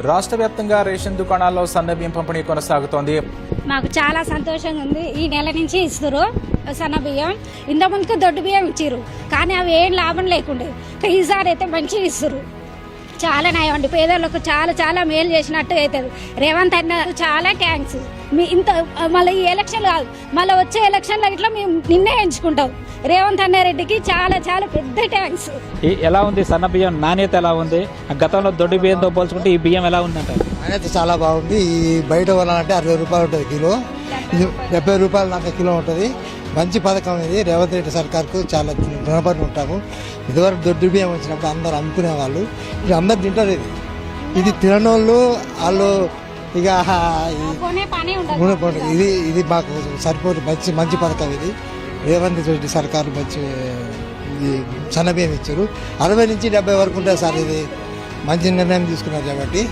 రాష్ట్ర వ్యాప్తంగా రేషన్ దుకాణాల్లో సన్నబియ్యం పంపిణీ కొనసాగుతోంది. మాకు చాలా సంతోషంగా ఉంది. ఈ నెల నుంచి ఇస్తారు సన్న బియ్యం. ఇంతకుముందుకు దొడ్డు బియ్యం ఇచ్చిర్రు, కానీ అవి ఏం లాభం లేకుండే. ఈసారి అయితే మంచిగా ఇస్తారు. చాలా నయం అండి. పేదలకు చాలా చాలా మేలు చేసినట్టు అవుతుంది. రేవంత్ అన్న చాలా థ్యాంక్స్. మీ ఇంత మళ్ళీ ఈ ఎలక్షన్ కాదు, మళ్ళీ వచ్చే ఎలక్షన్లో ఇట్లా మేము నిన్నే ఎంచుకుంటాం. రేవంత్ అన్న రెడ్డికి చాలా చాలా పెద్ద థ్యాంక్స్. ఎలా ఉంది సన్న బియ్యం నాణ్యత ఎలా ఉంది? గతంలో దొడ్డు బియ్యంతో పోల్చుకుంటే ఈ బియ్యం ఎలా ఉందంటారు? నాణ్యత చాలా బాగుంది. ఈ బయట కొనాలంటే 60 రూపాయలు ఉంటుంది కిలో, ఇది 70 రూపాయలు దాకా కిలో ఉంటుంది. మంచి పథకం ఇది. రేవంత్ రెడ్డి సర్కార్కు చాలా రుణపడి ఉంటాము. ఇదివరకు దొడ్డు బియ్యం వచ్చినప్పుడు అందరు అమ్ముకునే వాళ్ళు, ఇప్పుడు అందరు తింటారు. ఇది తిననోళ్ళు వాళ్ళు ఇక ఇది మాకు సరిపోదు. మంచి పథకం ఇది. రేవంత్ రెడ్డి సర్కారు మంచి సన్నబియ్యం ఇచ్చారు. 60 నుంచి 70 వరకు ఉంటుంది సార్. ఇది మంచి నిర్ణయం తీసుకున్నారు కాబట్టి